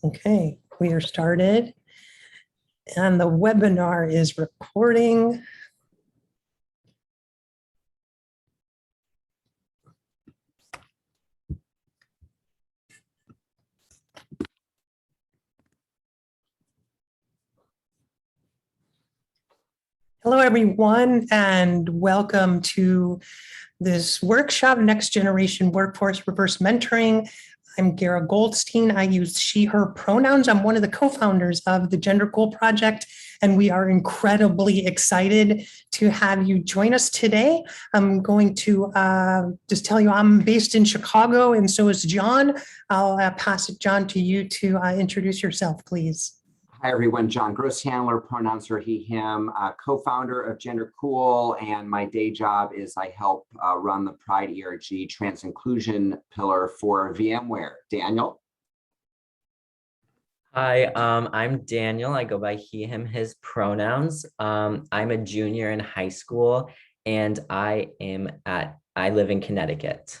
Okay, we are started and the webinar is recording. Hello, everyone, and welcome to this workshop, Next Generation Workforce Reverse Mentoring. I'm Gearah Goldstein. I use she, her pronouns. I'm one of the co-founders of the GenderCool Project, and we are incredibly excited to have you join us today. I'm going to just tell you I'm based in Chicago, and so is John. I'll pass it, John, to you to introduce yourself, please. Hi, everyone. John Grosshandler, pronouns are he, him, co-founder of GenderCool, and my day job is I help run the Pride ERG trans inclusion pillar for VMware. Daniel? Hi, I'm Daniel. I go by he, him, his pronouns. I'm a junior in high school, and I live in Connecticut.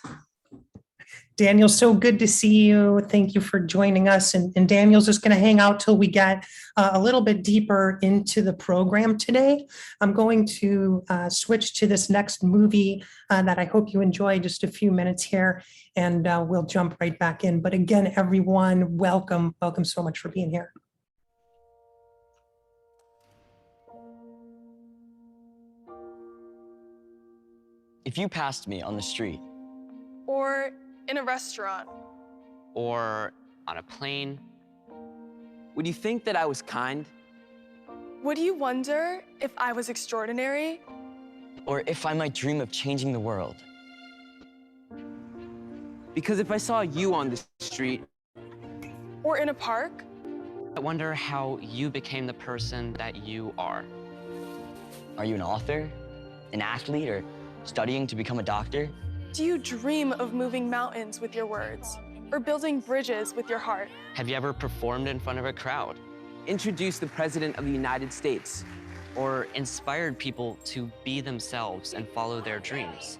Daniel, so good to see you. Thank you for joining us. And Daniel's just going to hang out till we get a little bit deeper into the program today. I'm going to switch to this next movie that I hope you enjoy, just a few minutes here, and we'll jump right back in. But again, everyone, welcome. Welcome so much for being here. If you passed me on the street, or in a restaurant, or on a plane, would you think that I was kind? would you wonder if I was extraordinary? Or if I might dream of changing the world? because if I saw you on the street, Or in a park? I wonder how you became the person that you are. Are you an author, an athlete, or studying to become a doctor? Do you dream of moving mountains with your words? Or building bridges with your heart? Have you ever performed in front of a crowd? Introduced the President of the United States? Or inspired people to be themselves and follow their dreams?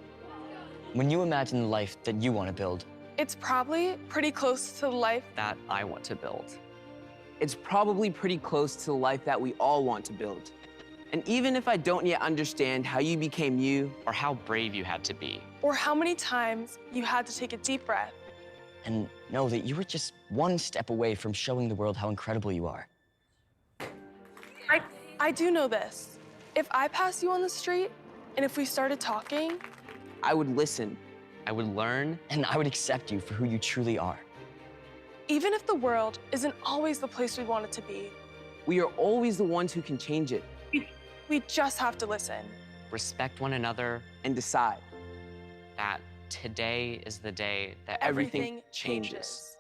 When you imagine the life that you want to build, It's probably pretty close to the life. That I want to build. It's probably pretty close to the life that we all want to build. And even if I don't yet understand how you became you, Or how brave you had to be. Or how many times you had to take a deep breath. and know that you were just one step away from showing the world how incredible you are. I do know this. If I pass you on the street, and if we started talking, I would listen. I would learn. And I would accept you for who you truly are. even if the world isn't always the place we want it to be, We are always the ones who can change it we just have to listen. Respect one another. and decide. That today is the day that Everything changes.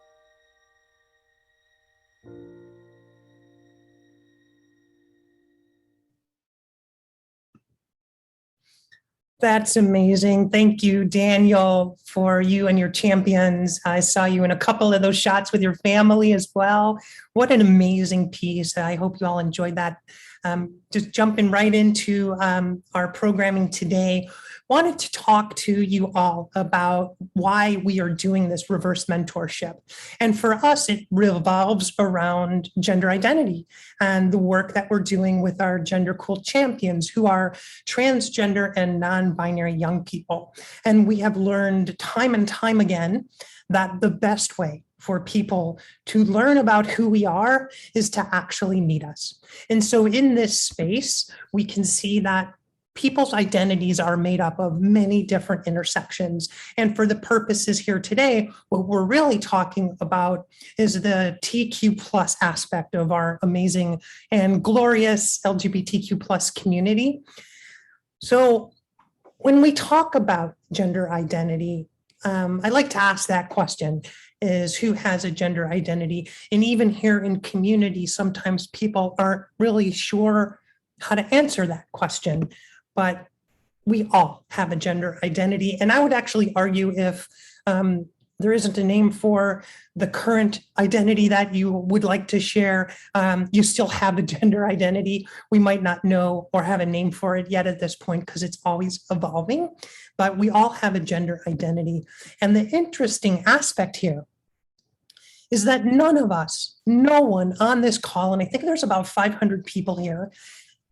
That's amazing. Thank you, Daniel, for you and your champions. I saw you in a couple of those shots with your family as well. What an amazing piece. I hope you all enjoyed that. Just jumping right into our programming today, wanted to talk to you all about why we are doing this reverse mentorship. And for us, it revolves around gender identity and the work that we're doing with our GenderCool champions, who are transgender and non-binary young people. And we have learned time and time again that the best way for people to learn about who we are is to actually meet us. And so in this space, we can see that people's identities are made up of many different intersections. And for the purposes here today, what we're really talking about is the TQ plus aspect of our amazing and glorious LGBTQ plus community. So when we talk about gender identity, I like to ask that question, is who has a gender identity? And even here in community, sometimes people aren't really sure how to answer that question, but we all have a gender identity. And I would actually argue if there isn't a name for the current identity that you would like to share, you still have a gender identity. We might not know or have a name for it yet at this point because it's always evolving, but we all have a gender identity. And the interesting aspect here is that none of us, no one on this call, and I think there's about 500 people here,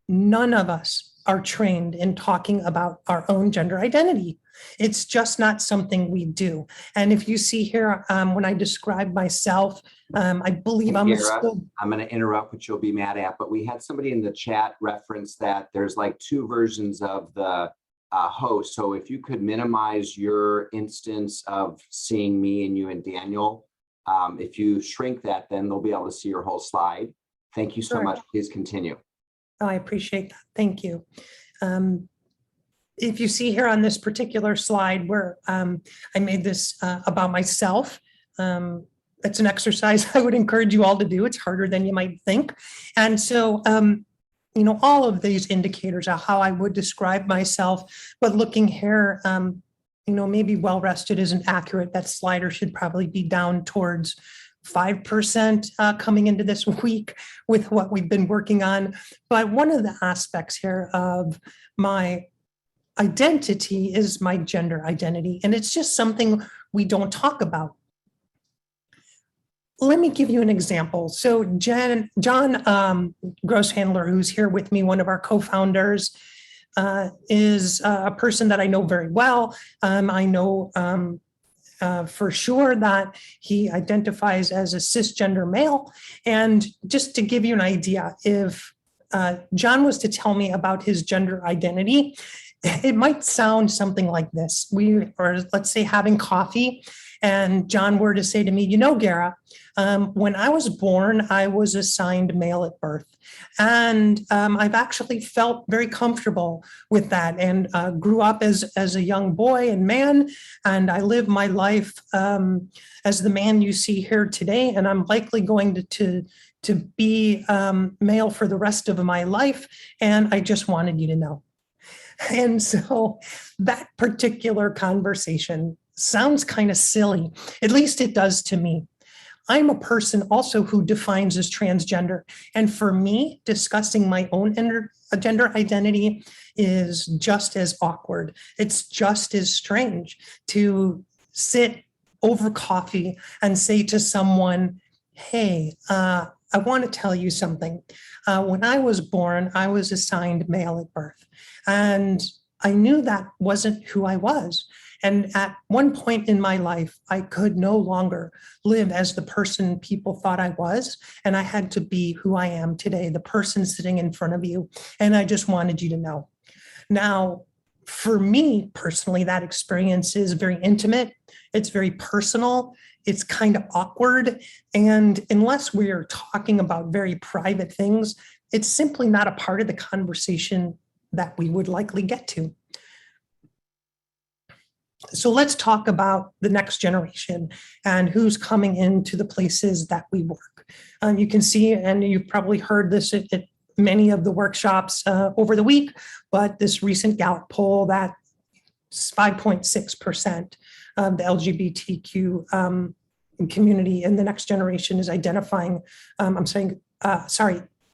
none of us are trained in talking about our own gender identity. It's just not something we do. And if you see here, when I describe myself, I believe I'm Gearah, I'm going to interrupt, which you'll be mad at, but we had somebody in the chat reference that there's like 2 versions of the host. So if you could minimize your instance of seeing me and you and Daniel, if you shrink that, then they'll be able to see your whole slide. Thank you so Sure. much. Please continue. Oh, I appreciate that. Thank you. If you see here on this particular slide where I made this about myself, it's an exercise I would encourage you all to do. It's harder than you might think. And so, you know, all of these indicators are how I would describe myself, but looking here, you know, maybe well-rested isn't accurate. That slider should probably be down towards 5% coming into this week with what we've been working on. But one of the aspects here of my identity is my gender identity, and it's just something we don't talk about. Let me give you an example. So John Grosshandler, who's here with me, one of our co-founders, is a person that I know very well. I know for sure that he identifies as a cisgender male. And just to give you an idea, if John was to tell me about his gender identity, it might sound something like this. We are, let's say, having coffee, and John were to say to me, you know, Gearah, when I was born, I was assigned male at birth. And I've actually felt very comfortable with that, and grew up as a young boy and man. And I live my life as the man you see here today. And I'm likely going to be male for the rest of my life. And I just wanted you to know. And so that particular conversation sounds kind of silly, at least it does to me. I'm a person also who defines as transgender. And for me, discussing my own gender identity is just as awkward. It's just as strange to sit over coffee and say to someone, hey, I want to tell you something. When I was born, I was assigned male at birth. And I knew that wasn't who I was. And at one point in my life, I could no longer live as the person people thought I was. And I had to be who I am today, the person sitting in front of you. And I just wanted you to know. Now, for me personally, that experience is very intimate. It's very personal. It's kind of awkward. And unless we are talking about very private things, it's simply not a part of the conversation that we would likely get to. So let's talk about the next generation and who's coming into the places that we work. You can see, and you've probably heard this at many of the workshops over the week, but this recent Gallup poll that 5.6% of the LGBTQ community in the next generation is identifying,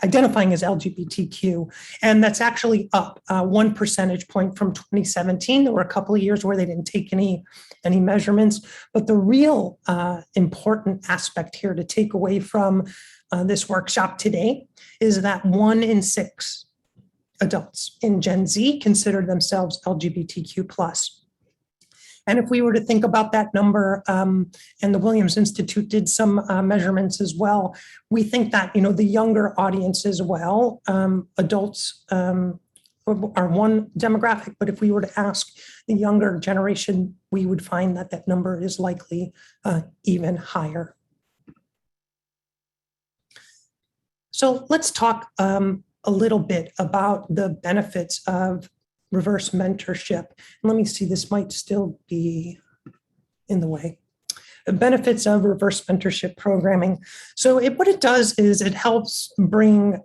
identifying as LGBTQ. And that's actually up 1 percentage point from 2017. There were a couple of years where they didn't take any measurements. But the real important aspect here to take away from this workshop today is that 1 in 6 adults in Gen Z consider themselves LGBTQ+. And if we were to think about that number, and the Williams Institute did some measurements as well, we think that, you know, the younger audience as well, adults are one demographic, but if we were to ask the younger generation, we would find that that number is likely even higher. So let's talk a little bit about the benefits of reverse mentorship. Let me see, this might still be in the way. The benefits of reverse mentorship programming. So what it does is it helps bring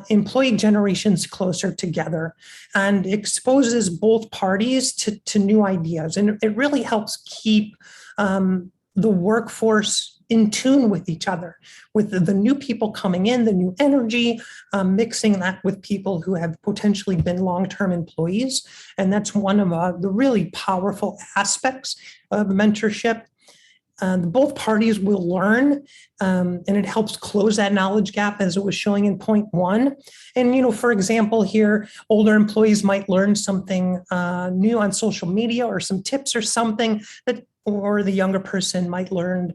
employee generations closer together and exposes both parties to new ideas. And it really helps keep the workforce in tune with each other, with the new people coming in, the new energy, mixing that with people who have potentially been long-term employees. And that's one of the really powerful aspects of mentorship. Both parties will learn, and it helps close that knowledge gap as it was showing in point one. And, for example, here, older employees might learn something new on social media or some tips or something that, or the younger person might learn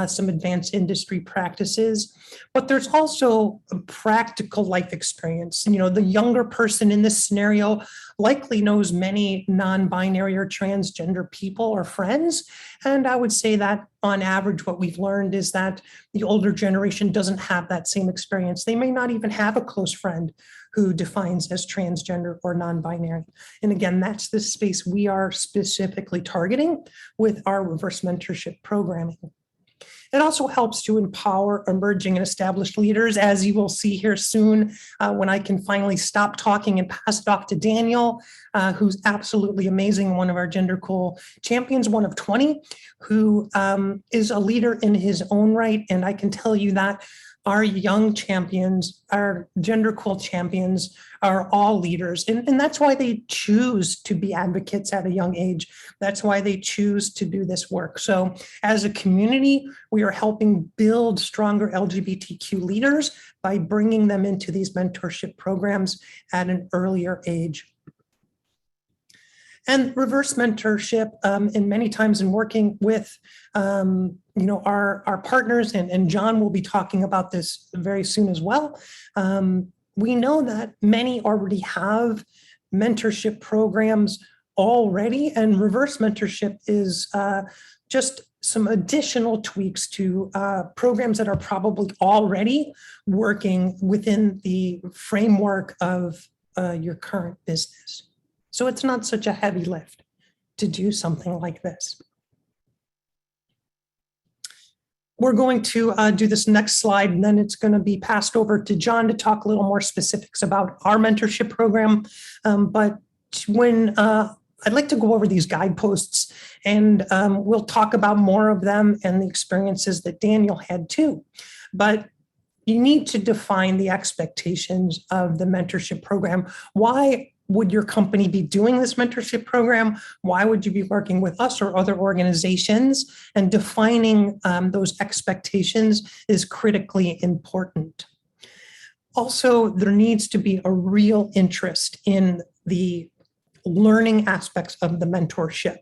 some advanced industry practices. But there's also a practical life experience. The younger person in this scenario likely knows many non-binary or transgender people or friends. And I would say that on average, what we've learned is that the older generation doesn't have that same experience. They may not even have a close friend who defines as transgender or non-binary. And again, that's the space we are specifically targeting with our reverse mentorship programming. It also helps to empower emerging and established leaders, as you will see here soon, when I can finally stop talking and pass it off to Daniel, who's absolutely amazing, one of our GenderCool champions, one of 20, who is a leader in his own right. And I can tell you that our young champions, our GenderCool champions, are all leaders. And that's why they choose to be advocates at a young age. That's why they choose to do this work. So as a community, we are helping build stronger LGBTQ leaders by bringing them into these mentorship programs at an earlier age. And reverse mentorship, and many times in working with our partners, and John will be talking about this very soon as well. We know that many already have mentorship programs already, and reverse mentorship is just some additional tweaks to programs that are probably already working within the framework of your current business. So it's not such a heavy lift to do something like this. We're going to do this next slide, and then it's going to be passed over to John to talk a little more specifics about our mentorship program. But when I'd like to go over these guideposts, and we'll talk about more of them and the experiences that Daniel had too. But you need to define the expectations of the mentorship program. Why would your company be doing this mentorship program? Why would you be working with us or other organizations? And defining those expectations is critically important. Also, there needs to be a real interest in the learning aspects of the mentorship.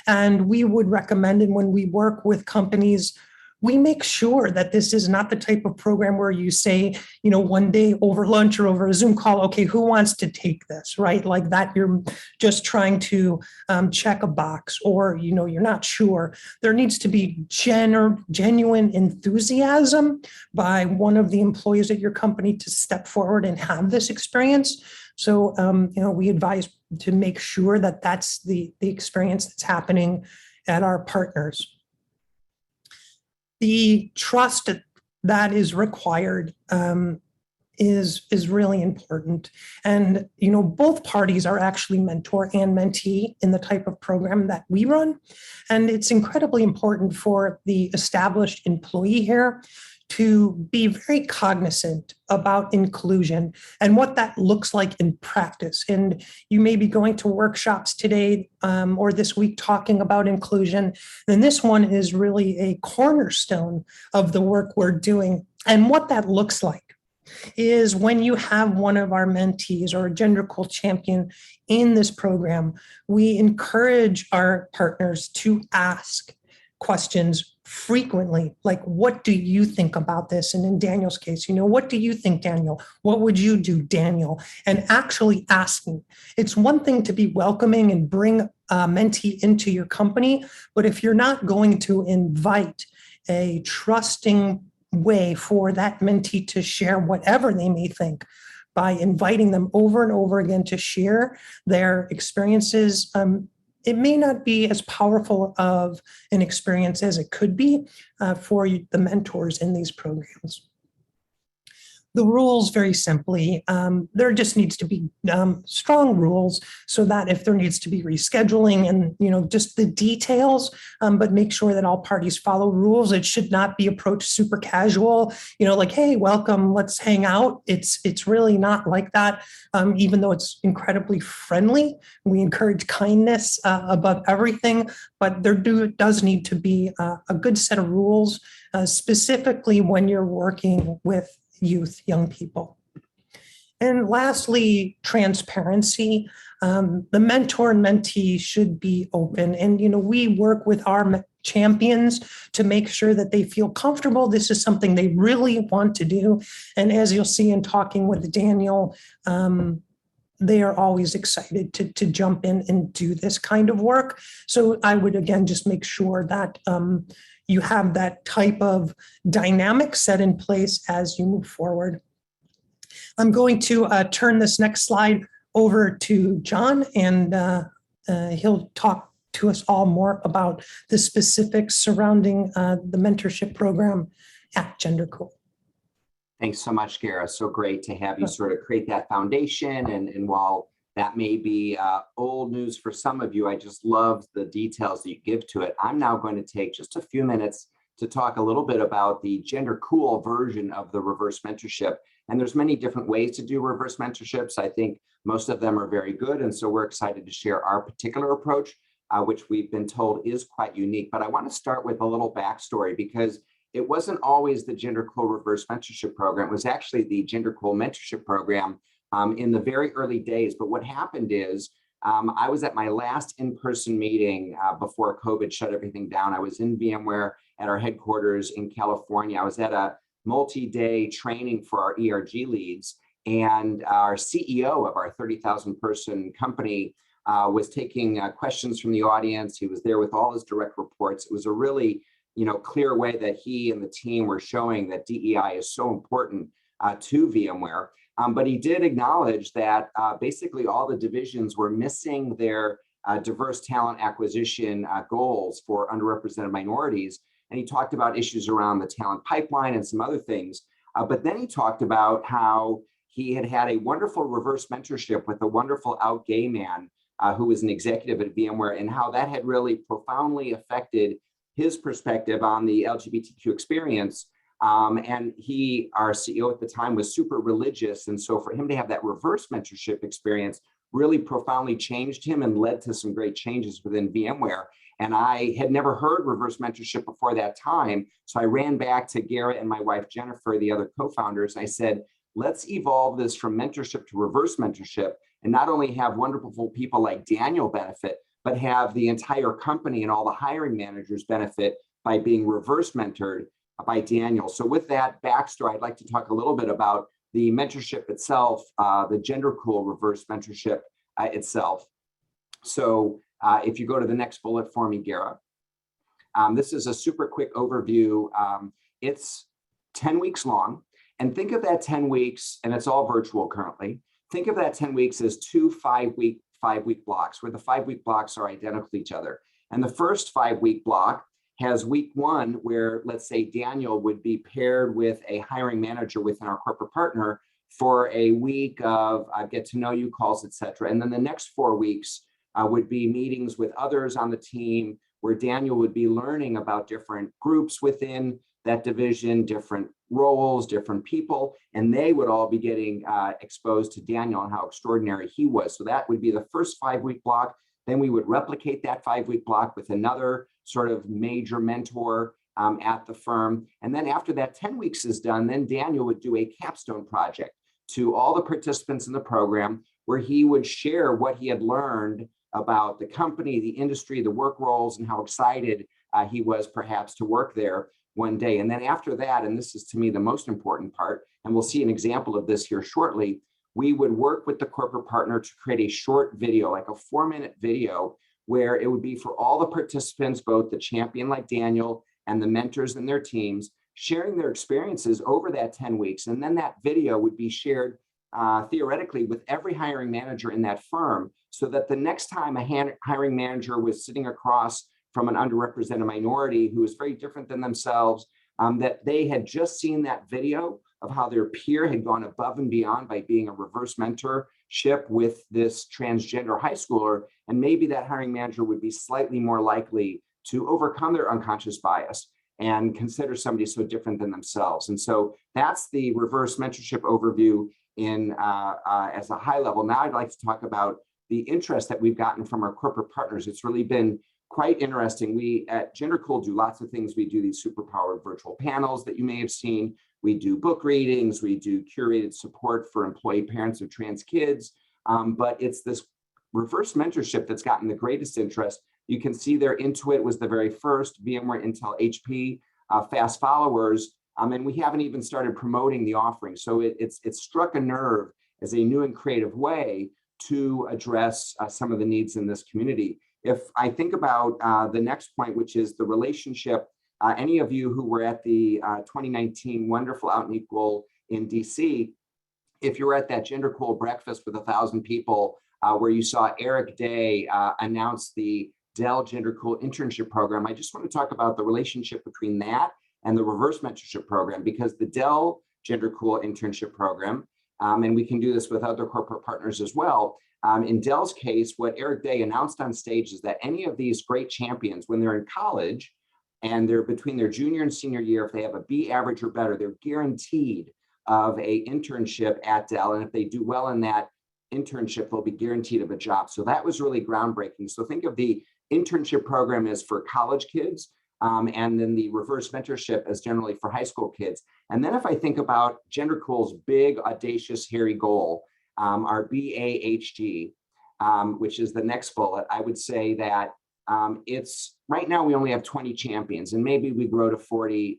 And we would recommend, and when we work with companies, we make sure that this is not the type of program where you say, one day over lunch or over a Zoom call, okay, who wants to take this, right? Like that, you're just trying to check a box, or, you're not sure. There needs to be genuine enthusiasm by one of the employees at your company to step forward and have this experience. So, we advise to make sure that that's the experience that's happening at our partners. The trust that is required is really important. And, both parties are actually mentor and mentee in the type of program that we run. And it's incredibly important for the established employee here to be very cognizant about inclusion and what that looks like in practice. And you may be going to workshops today or this week talking about inclusion. And this one is really a cornerstone of the work we're doing. And what that looks like is when you have one of our mentees or a GenderCool champion in this program, we encourage our partners to ask questions frequently, like, what do you think about this? And in Daniel's case, what do you think, Daniel? What would you do, Daniel? And actually asking. It's one thing to be welcoming and bring a mentee into your company, but if you're not going to invite a trusting way for that mentee to share whatever they may think, by inviting them over and over again to share their experiences, it may not be as powerful of an experience as it could be for the mentors in these programs. The rules, very simply, there just needs to be strong rules so that if there needs to be rescheduling and, just the details, but make sure that all parties follow rules. It should not be approached super casual, like, hey, welcome, let's hang out. It's really not like that, even though it's incredibly friendly. We encourage kindness above everything, but there does need to be a good set of rules, specifically when you're working with youth, young people. And lastly, transparency. The mentor and mentee should be open. And, we work with our champions to make sure that they feel comfortable. This is something they really want to do. And as you'll see in talking with Daniel, they are always excited to jump in and do this kind of work. So I would, again, just make sure that you have that type of dynamic set in place as you move forward. I'm going to turn this next slide over to John, and he'll talk to us all more about the specifics surrounding the mentorship program at GenderCool. Thanks so much, Gearah. So great to have you sort of create that foundation. And while that may be old news for some of you, I just love the details that you give to it. I'm now going to take just a few minutes to talk a little bit about the GenderCool version of the reverse mentorship. And there's many different ways to do reverse mentorships. I think most of them are very good. And so we're excited to share our particular approach, which we've been told is quite unique. But I want to start with a little backstory, because it wasn't always the GenderCool reverse mentorship program. It was actually the GenderCool mentorship program in the very early days. But what happened is I was at my last in-person meeting before COVID shut everything down. I was in VMware at our headquarters in California. I was at a multi-day training for our ERG leads, and our CEO of our 30,000 person company was taking questions from the audience. He was there with all his direct reports. It was a really clear way that he and the team were showing that DEI is so important to VMware. But he did acknowledge that basically all the divisions were missing their diverse talent acquisition goals for underrepresented minorities. And he talked about issues around the talent pipeline and some other things. But then he talked about how he had had a wonderful reverse mentorship with a wonderful out gay man who was an executive at VMware, and how that had really profoundly affected his perspective on the LGBTQ experience. And he, our CEO at the time, was super religious. And so for him to have that reverse mentorship experience really profoundly changed him and led to some great changes within VMware. And I had never heard reverse mentorship before that time. So I ran back to Gearah and my wife, Jennifer, the other co-founders, and I said, let's evolve this from mentorship to reverse mentorship, and not only have wonderful people like Daniel benefit, but have the entire company and all the hiring managers benefit by being reverse mentored by Daniel. So with that backstory, I'd like to talk a little bit about the mentorship itself, the GenderCool reverse mentorship itself. So if you go to the next bullet for me, Gearah, this is a super quick overview. It's 10 weeks long, and think of that 10 weeks, and it's all virtual currently. Think of that 10 weeks as two 5-week blocks, where the 5-week blocks are identical to each other. And the first 5-week block has week 1, where, let's say, Daniel would be paired with a hiring manager within our corporate partner for a week of get to know you calls, et cetera. And then the next 4 weeks would be meetings with others on the team, where Daniel would be learning about different groups within that division, different roles, different people, and they would all be getting exposed to Daniel and how extraordinary he was. So that would be the first 5-week block. Then we would replicate that 5-week block with another sort of major mentor at the firm. And then after that 10 weeks is done, then Daniel would do a capstone project to all the participants in the program, where he would share what he had learned about the company, the industry, the work roles, and how excited he was perhaps to work there one day. And then after that, and this is to me the most important part, and we'll see an example of this here shortly, we would work with the corporate partner to create a short video, like a 4-minute video, where it would be for all the participants, both the champion like Daniel and the mentors and their teams, sharing their experiences over that 10 weeks. And then that video would be shared theoretically with every hiring manager in that firm, so that the next time a hiring manager was sitting across from an underrepresented minority who was very different than themselves, that they had just seen that video, of how their peer had gone above and beyond by being a reverse mentorship with this transgender high schooler. And maybe that hiring manager would be slightly more likely to overcome their unconscious bias and consider somebody so different than themselves. And so that's the reverse mentorship overview in as a high level. Now I'd like to talk about the interest that we've gotten from our corporate partners. It's really been quite interesting. We at GenderCool do lots of things. We do these superpowered virtual panels that you may have seen. We do book readings. We do curated support for employee parents of trans kids. But it's this reverse mentorship that's gotten the greatest interest. You can see there, Intuit was the very first, VMware, Intel, HP, fast followers. And we haven't even started promoting the offering. So it's struck a nerve as a new and creative way to address some of the needs in this community. If I think about the next point, which is the relationship, any of you who were at the 2019 Wonderful Out and Equal in DC, if you were at that GenderCool breakfast with 1,000 people, where you saw Eric Day announce the Dell GenderCool internship program, I just want to talk about the relationship between that and the reverse mentorship program, because the Dell GenderCool internship program, and we can do this with other corporate partners as well. In Dell's case, what Eric Day announced on stage is that any of these great champions, when they're in college and they're between their junior and senior year, if they have a B average or better, they're guaranteed of a internship at Dell. And if they do well in that internship, they'll be guaranteed of a job. So that was really groundbreaking. So think of the internship program as for college kids, and then the reverse mentorship as generally for high school kids. And then if I think about GenderCool's big, audacious, hairy goal, our BAHG, which is the next bullet, I would say that it's right now we only have 20 champions, and maybe we grow to 40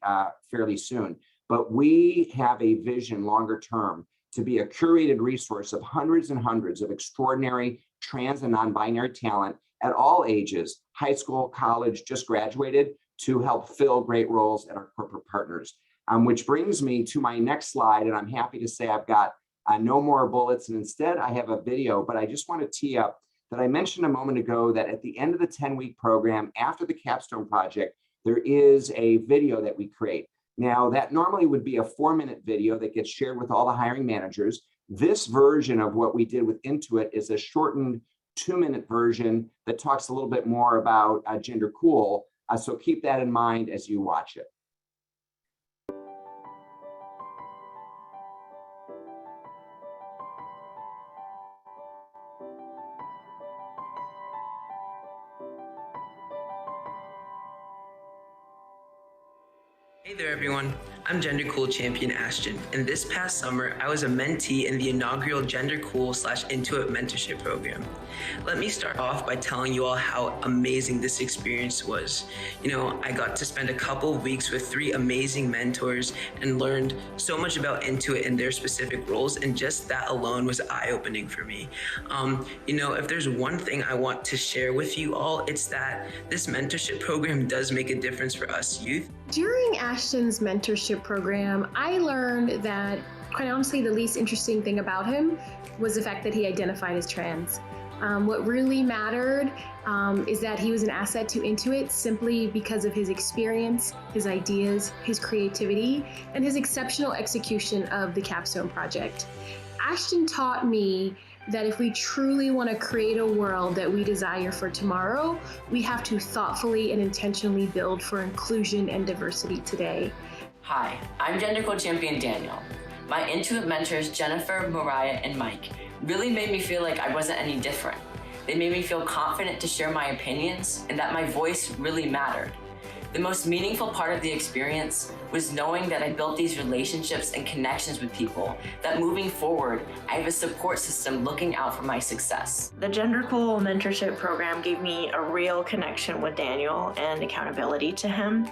fairly soon. But we have a vision longer term to be a curated resource of hundreds and hundreds of extraordinary trans and non-binary talent at all ages, high school, college, just graduated, to help fill great roles at our corporate partners. Which brings me to my next slide, and I'm happy to say I've got no more bullets, and instead I have a video, but I just want to tee up that I mentioned a moment ago that at the end of the 10-week program, after the capstone project, there is a video that we create. Now, that normally would be a 4-minute video that gets shared with all the hiring managers. This version of what we did with Intuit is a shortened 2-minute version that talks a little bit more about GenderCool. So keep that in mind as you watch it. Hey there everyone, I'm GenderCool champion Ashton, and this past summer I was a mentee in the inaugural GenderCool/Intuit mentorship program. Let me start off by telling you all how amazing this experience was. You know, I got to spend a couple of weeks with 3 amazing mentors and learned so much about Intuit and their specific roles, and just that alone was eye-opening for me. You know, if there's one thing I want to share with you all, it's that this mentorship program does make a difference for us youth. During Ashton's mentorship program, I learned that, quite honestly, the least interesting thing about him was the fact that he identified as trans. What really mattered is that he was an asset to Intuit simply because of his experience, his ideas, his creativity, and his exceptional execution of the capstone project. Ashton taught me that if we truly want to create a world that we desire for tomorrow, we have to thoughtfully and intentionally build for inclusion and diversity today. Hi, I'm GenderCool champion Daniel. My Intuit mentors Jennifer, Mariah, and Mike really made me feel like I wasn't any different. They made me feel confident to share my opinions and that my voice really mattered. The most meaningful part of the experience was knowing that I built these relationships and connections with people, that moving forward, I have a support system looking out for my success. The GenderCool mentorship program gave me a real connection with Daniel and accountability to him.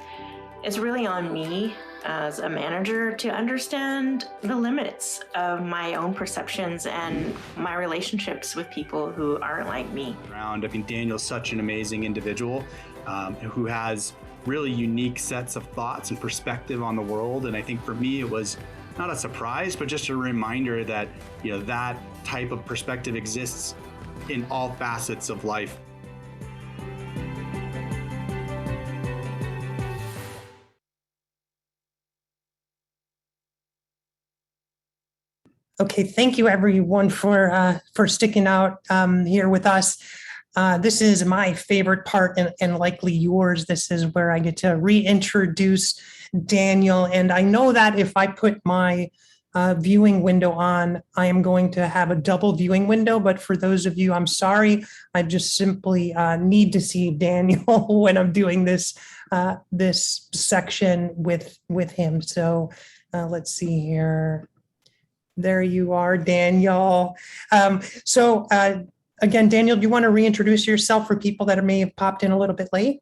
It's really on me as a manager to understand the limits of my own perceptions and my relationships with people who aren't like me. I think Daniel's such an amazing individual who has really unique sets of thoughts and perspective on the world. And I think for me, it was not a surprise, but just a reminder that, you know, that type of perspective exists in all facets of life. Okay, thank you everyone for sticking out here with us. This is my favorite part, and likely yours. This is where I get to reintroduce Daniel. And I know that if I put my viewing window on, I am going to have a double viewing window. But for those of you, I'm sorry, I just simply need to see Daniel when I'm doing this section with him. So let's see here. There you are, Daniel. Again, Daniel, do you want to reintroduce yourself for people that may have popped in a little bit late?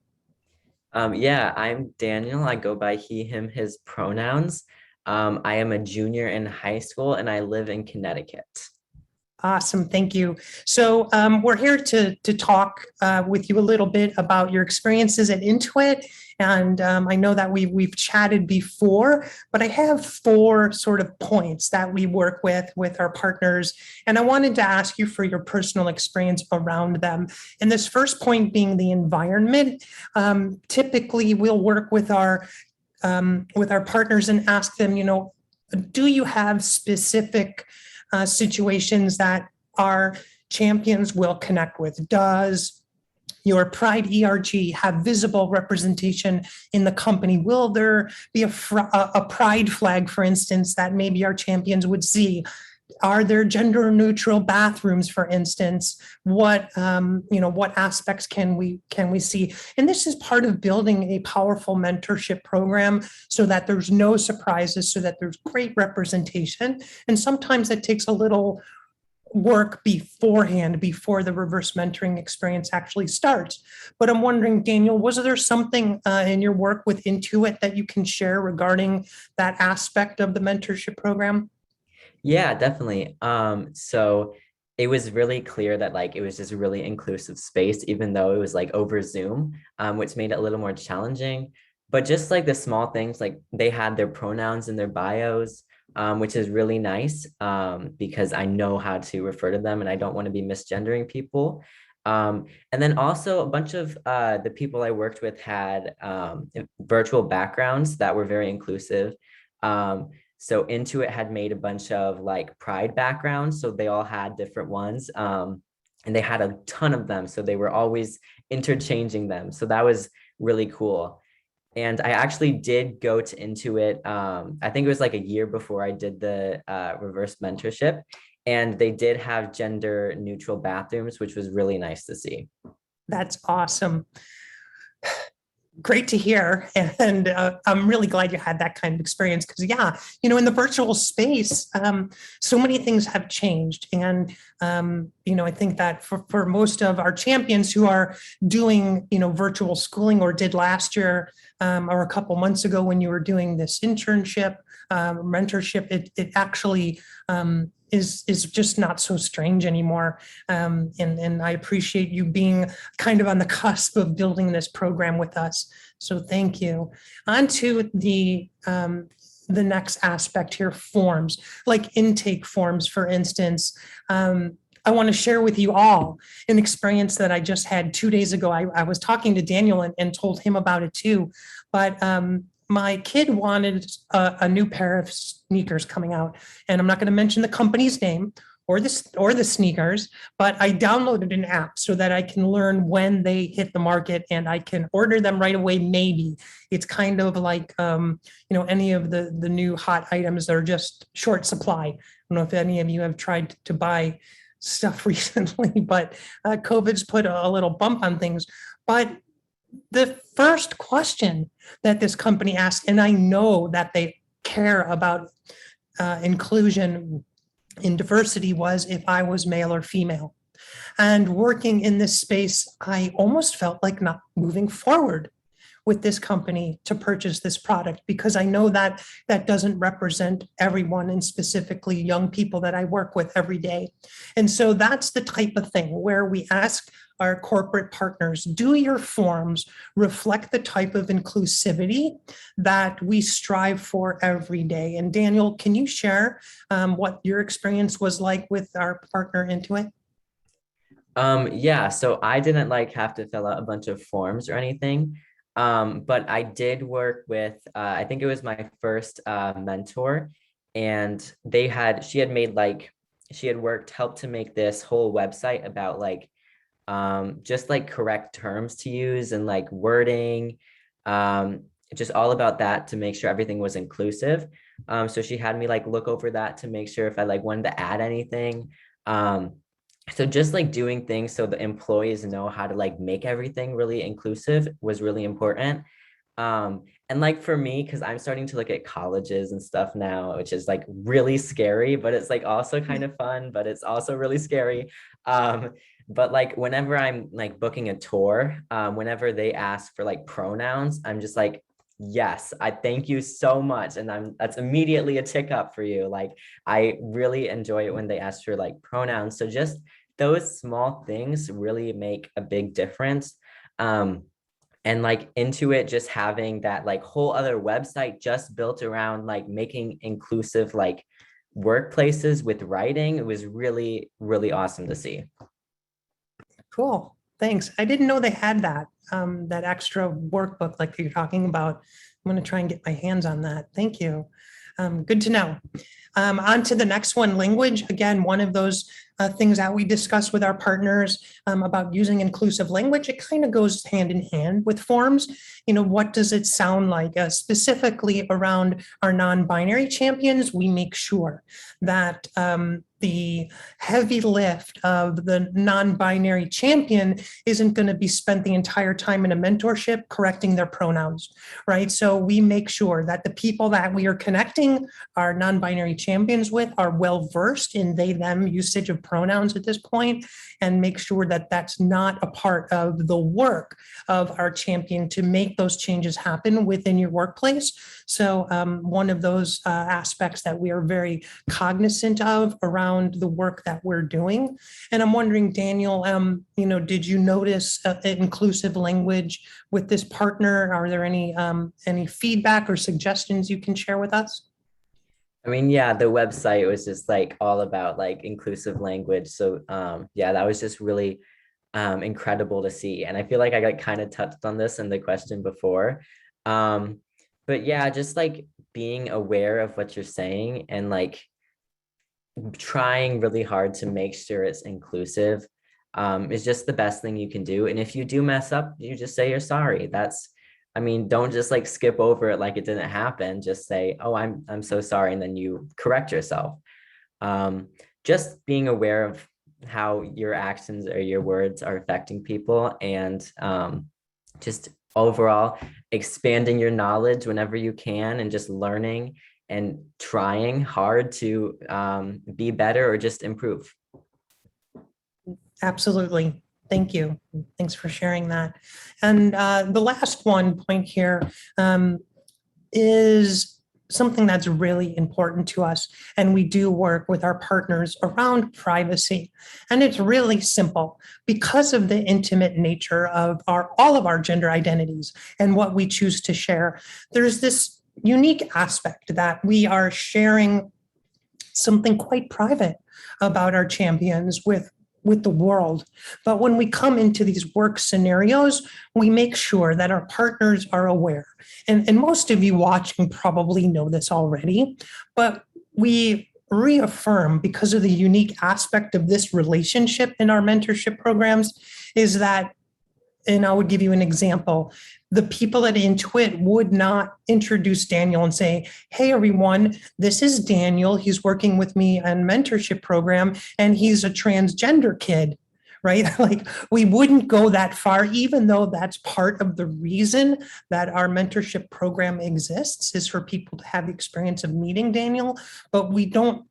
Yeah, I'm Daniel. I go by he, him, his pronouns. I am a junior in high school and I live in Connecticut. Awesome, thank you. So we're here to talk with you a little bit about your experiences at Intuit. And I know that we've chatted before, but I have 4 sort of points that we work with our partners. And I wanted to ask you for your personal experience around them. And this first point being the environment. Typically, we'll work with our partners and ask them, do you have specific situations that our champions will connect with? Does your Pride ERG have visible representation in the company? Will there be a Pride flag, for instance, that maybe our champions would see? Are there gender neutral bathrooms, for instance? What aspects can we see? And this is part of building a powerful mentorship program so that there's no surprises, so that there's great representation. And sometimes it takes a little work beforehand, before the reverse mentoring experience actually starts. But I'm wondering, Daniel, was there something in your work with Intuit that you can share regarding that aspect of the mentorship program? Yeah, definitely. So it was really clear that it was just a really inclusive space, even though it was over Zoom, which made it a little more challenging. But just the small things, they had their pronouns in their bios, which is really nice because I know how to refer to them and I don't want to be misgendering people. And then also a bunch of the people I worked with had virtual backgrounds that were very inclusive. So Intuit had made a bunch of Pride backgrounds. So they all had different ones and they had a ton of them. So they were always interchanging them. So that was really cool. And I actually did go to Intuit. I think it was a year before I did the reverse mentorship. And they did have gender neutral bathrooms, which was really nice to see. That's awesome. Great to hear. And I'm really glad you had that kind of experience because, in the virtual space, so many things have changed. And, I think that for most of our champions who are doing, virtual schooling or did last year or a couple months ago when you were doing this internship, mentorship, it actually is just not so strange anymore. And I appreciate you being kind of on the cusp of building this program with us. So thank you. On to the next aspect here, forms, like intake forms, for instance. I want to share with you all an experience that I just had 2 days ago. I was talking to Daniel and told him about it too. But my kid wanted a new pair of sneakers coming out, and I'm not going to mention the company's name or the sneakers, but I downloaded an app so that I can learn when they hit the market and I can order them right away. Maybe it's kind of like any of the new hot items that are just short supply. I don't know if any of you have tried to buy stuff recently, but COVID's put a little bump on things. But the first question that this company asked, and I know that they care about inclusion and diversity, was if I was male or female. And working in this space, I almost felt like not moving forward with this company to purchase this product because I know that that doesn't represent everyone, and specifically young people that I work with every day. And so that's the type of thing where we ask our corporate partners, do your forms reflect the type of inclusivity that we strive for every day? And Daniel, can you share what your experience was like with our partner Intuit? Yeah, so I didn't have to fill out a bunch of forms or anything. But I did work with, I think it was my first mentor, and she had helped to make this whole website about like just like correct terms to use and like wording, just all about that to make sure everything was inclusive. So she had me like look over that to make sure if I like wanted to add anything. So just like doing things so the employees know how to like make everything really inclusive was really important. And like for me, because I'm starting to look at colleges and stuff now, which is like really scary, but it's like also kind of fun, but it's also really scary. But like whenever I'm like booking a tour, whenever they ask for like pronouns, I'm just like, yes, I thank you so much. And that's immediately a tick up for you. Like I really enjoy it when they ask for like pronouns. So just those small things really make a big difference. And like Intuit just having that like whole other website just built around like making inclusive like workplaces with writing, it was really, really awesome to see. Cool. Thanks. I didn't know they had that, that extra workbook like you're talking about. I'm going to try and get my hands on that. Thank you. Good to know. On to the next one, language. Again, one of those things that we discuss with our partners about using inclusive language. It kind of goes hand in hand with forms. You know, what does it sound like? Specifically around our non-binary champions, we make sure that the heavy lift of the non-binary champion isn't going to be spent the entire time in a mentorship correcting their pronouns, right? So we make sure that the people that we are connecting our non-binary champions with are well-versed in they, them usage of pronouns at this point, and make sure that that's not a part of the work of our champion to make those changes happen within your workplace. So one of those aspects that we are very cognizant of around the work that we're doing. And I'm wondering, Daniel, you know, did you notice inclusive language with this partner? Are there any feedback or suggestions you can share with us? I mean, yeah, the website was just like all about like inclusive language. So yeah, that was just really incredible to see. And I feel like I got kind of touched on this in the question before. But yeah, just like being aware of what you're saying and like trying really hard to make sure it's inclusive is just the best thing you can do. And if you do mess up, you just say you're sorry. I mean, don't just like skip over it like it didn't happen. Just say, oh, I'm so sorry. And then you correct yourself. Just being aware of how your actions or your words are affecting people, and just overall expanding your knowledge whenever you can, and just learning and trying hard to be better or just improve. Absolutely. Thank you. Thanks for sharing that. And the last one point here is something that's really important to us. And we do work with our partners around privacy. And it's really simple because of the intimate nature of all of our gender identities and what we choose to share. There's this unique aspect that we are sharing something quite private about our champions with the world. But when we come into these work scenarios, we make sure that our partners are aware. And most of you watching probably know this already, but we reaffirm, because of the unique aspect of this relationship in our mentorship programs, is that, and I would give you an example, the people at Intuit would not introduce Daniel and say, hey, everyone, this is Daniel. He's working with me on mentorship program, and he's a transgender kid, right? Like, we wouldn't go that far, even though that's part of the reason that our mentorship program exists, is for people to have the experience of meeting Daniel. But we don't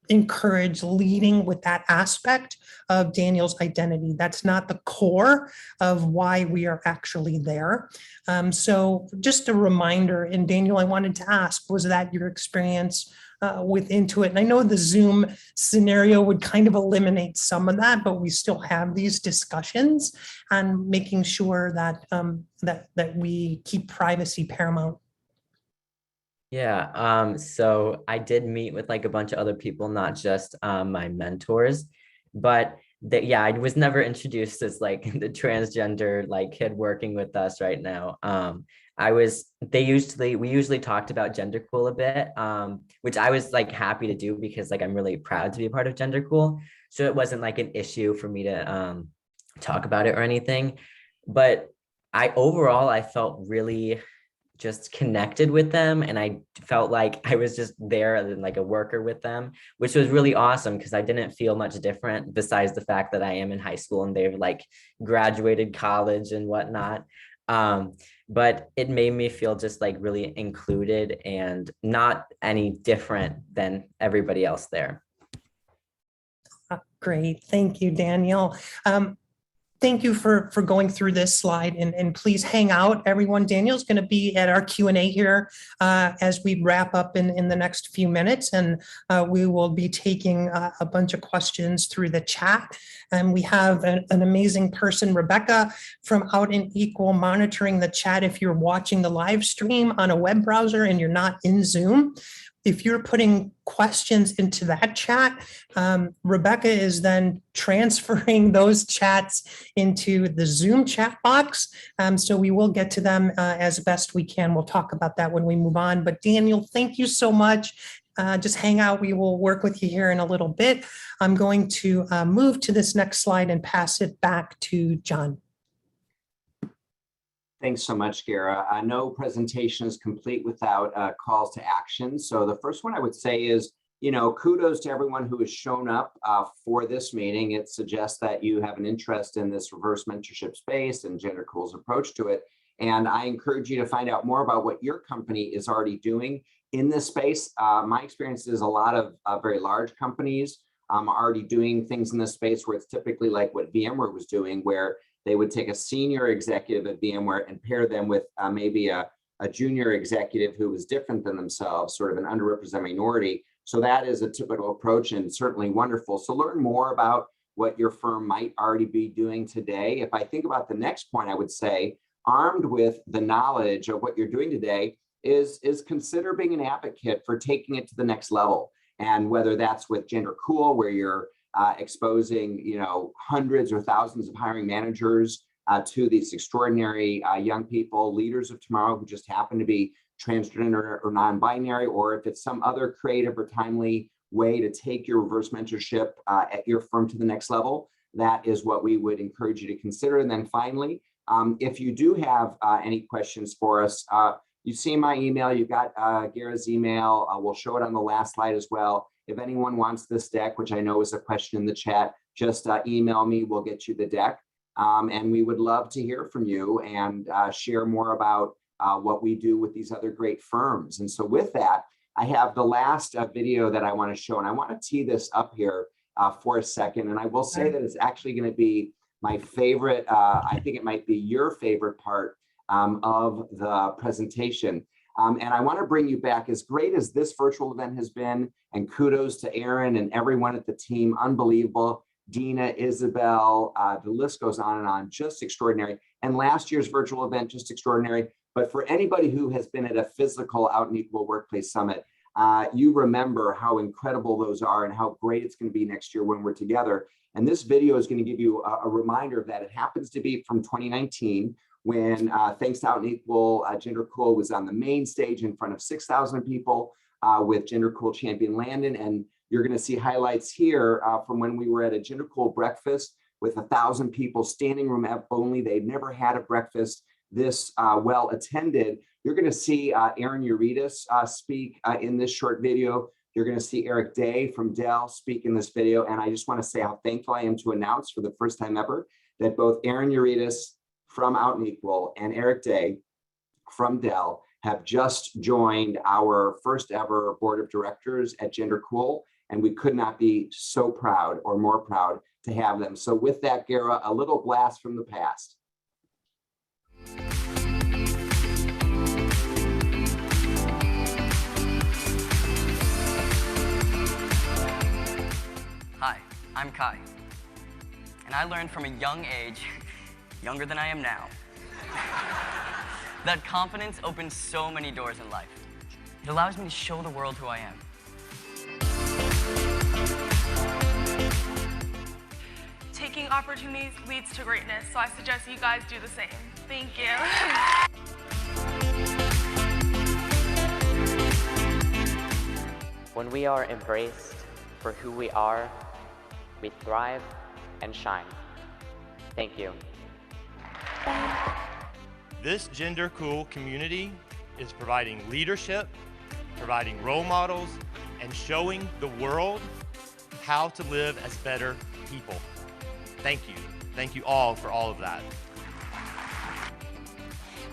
encourage leading with that aspect of Daniel's identity. That's not the core of why we are actually there. So just a reminder, and Daniel, I wanted to ask, was that your experience with Intuit? And I know the Zoom scenario would kind of eliminate some of that, but we still have these discussions and making sure that that we keep privacy paramount. Yeah, so I did meet with like a bunch of other people, not just my mentors, but yeah, I was never introduced as like the transgender like kid working with us right now. we usually talked about GenderCool a bit, which I was like happy to do because like I'm really proud to be a part of GenderCool. So it wasn't like an issue for me to talk about it or anything. But overall I felt really just connected with them, and I felt like I was just there as like a worker with them, which was really awesome because I didn't feel much different besides the fact that I am in high school and they've like graduated college and whatnot. But it made me feel just like really included and not any different than everybody else there. Great. Thank you, Daniel. Thank you for going through this slide, and please hang out, everyone. Daniel's going to be at our Q&A here as we wrap up in the next few minutes, and we will be taking a bunch of questions through the chat. And we have an amazing person, Rebecca, from Out and Equal, monitoring the chat. If you're watching the live stream on a web browser and you're not in Zoom, if you're putting questions into that chat, Rebecca is then transferring those chats into the Zoom chat box. So we will get to them as best we can. We'll talk about that when we move on. But Daniel, thank you so much. Just hang out. We will work with you here in a little bit. I'm going to move to this next slide and pass it back to John. Thanks so much, Gearah. No presentation is complete without calls to action. So the first one I would say is, kudos to everyone who has shown up for this meeting. It suggests that you have an interest in this reverse mentorship space and GenderCool's approach to it. And I encourage you to find out more about what your company is already doing in this space. My experience is a lot of very large companies are already doing things in this space where it's typically like what VMware was doing, where they would take a senior executive at VMware and pair them with maybe a junior executive who was different than themselves, sort of an underrepresented minority. So that is a typical approach and certainly wonderful. So learn more about what your firm might already be doing today. If I think about the next point, I would say, armed with the knowledge of what you're doing today, is consider being an advocate for taking it to the next level. And whether that's with GenderCool, where you're exposing, hundreds or thousands of hiring managers to these extraordinary young people, leaders of tomorrow who just happen to be transgender or non-binary, or if it's some other creative or timely way to take your reverse mentorship at your firm to the next level, that is what we would encourage you to consider. And then finally, if you do have any questions for us, you see my email, you've got Gearah's email. We'll show it on the last slide as well. If anyone wants this deck, which I know is a question in the chat, just email me, we'll get you the deck. And we would love to hear from you and share more about what we do with these other great firms. And so with that, I have the last video that I want to show, and I want to tee this up here for a second. And I will say that it's actually going to be my favorite, I think it might be your favorite part of the presentation. And I want to bring you back, as great as this virtual event has been, and kudos to Aaron and everyone at the team, unbelievable. Dina, Isabel, the list goes on, just extraordinary. And last year's virtual event, just extraordinary. But for anybody who has been at a physical Out and Equal Workplace Summit, you remember how incredible those are and how great it's going to be next year when we're together. And this video is going to give you a reminder of that. It happens to be from 2019, when thanks to Out and Equal, GenderCool was on the main stage in front of 6,000 people with GenderCool champion Landon. And you're going to see highlights here from when we were at a GenderCool breakfast with 1,000 people, standing room only. They've never had a breakfast this well attended. You're going to see Aaron Uritas speak in this short video. You're going to see Eric Day from Dell speak in this video. And I just want to say how thankful I am to announce for the first time ever that both Aaron Uritas from Out and Equal and Eric Day from Dell have just joined our first ever board of directors at GenderCool. And we could not be so proud or more proud to have them. So with that, Gearah, a little blast from the past. Hi, I'm Kai, and I learned from a young age, younger than I am now, that confidence opens so many doors in life. It allows me to show the world who I am. Taking opportunities leads to greatness, so I suggest you guys do the same. Thank you. When we are embraced for who we are, we thrive and shine. Thank you. This GenderCool community is providing leadership, providing role models, and showing the world how to live as better people. Thank you. Thank you all for all of that.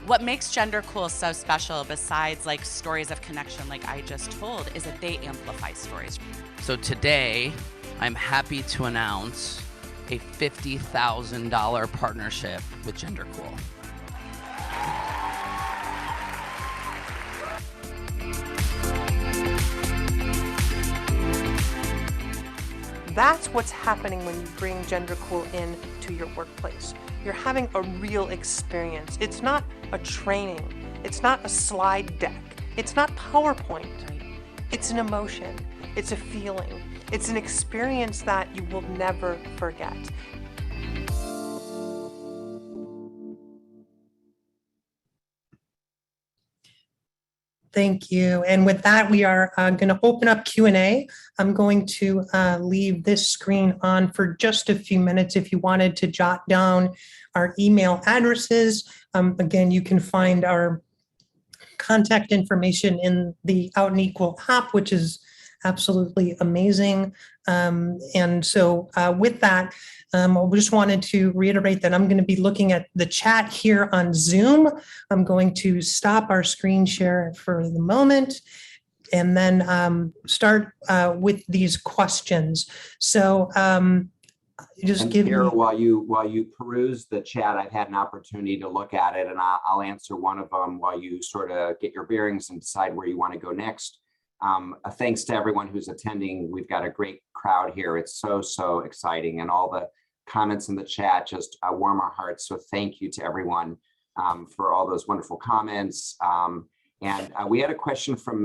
What makes GenderCool so special, besides like stories of connection like I just told, is that they amplify stories. So today, I'm happy to announce a $50,000 partnership with GenderCool. That's what's happening when you bring GenderCool in to your workplace. You're having a real experience. It's not a training. It's not a slide deck. It's not PowerPoint. It's an emotion. It's a feeling. It's an experience that you will never forget. Thank you. And with that, we are going to open up Q&A. I'm going to leave this screen on for just a few minutes if you wanted to jot down our email addresses. Again, you can find our contact information in the Out and Equal app, which is absolutely amazing. And so with that, I just wanted to reiterate that I'm going to be looking at the chat here on Zoom. I'm going to stop our screen share for the moment and then start with these questions. So just give me... Gearah, while you peruse the chat, I've had an opportunity to look at it, and I'll answer one of them while you sort of get your bearings and decide where you want to go next. Thanks to everyone who's attending. We've got a great crowd here. It's so exciting, and all the comments in the chat just warm our hearts. So thank you to everyone for all those wonderful comments. And we had a question from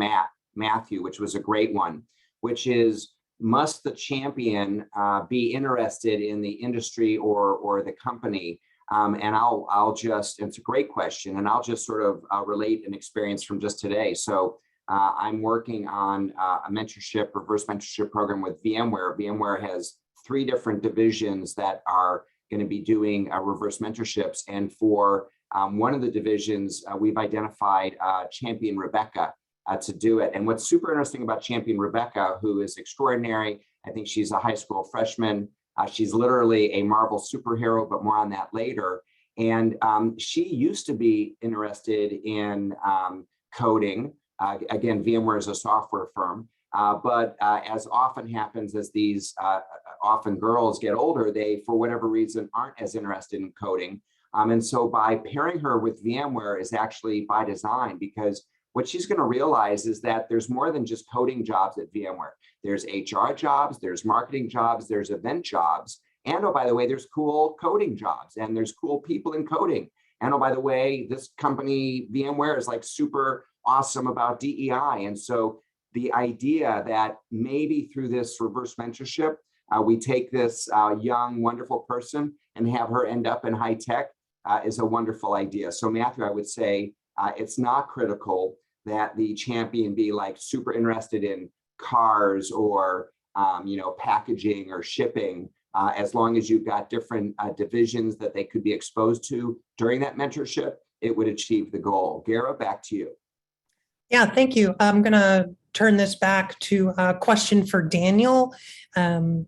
Matthew, which was a great one, which is, must the champion be interested in the industry or the company? And I'll just, it's a great question, and I'll just sort of relate an experience from just today. So I'm working on a mentorship, reverse mentorship program with VMware. VMware has 3 different divisions that are going to be doing reverse mentorships. And for one of the divisions, we've identified Champion Rebecca to do it. And what's super interesting about Champion Rebecca, who is extraordinary, I think she's a high school freshman. She's literally a Marvel superhero, but more on that later. And she used to be interested in coding. Again, VMware is a software firm, but as often happens, as these often girls get older, they, for whatever reason, aren't as interested in coding. And so by pairing her with VMware is actually by design, because what she's going to realize is that there's more than just coding jobs at VMware. There's HR jobs, there's marketing jobs, there's event jobs. And oh, by the way, there's cool coding jobs, and there's cool people in coding. And oh, by the way, this company, VMware, is like super awesome about DEI. And so the idea that maybe through this reverse mentorship, we take this young, wonderful person and have her end up in high tech is a wonderful idea. So Matthew, I would say it's not critical that the champion be like super interested in cars or packaging or shipping, as long as you've got different divisions that they could be exposed to during that mentorship, it would achieve the goal. Gearah, back to you. Yeah, thank you. I'm going to turn this back to a question for Daniel. And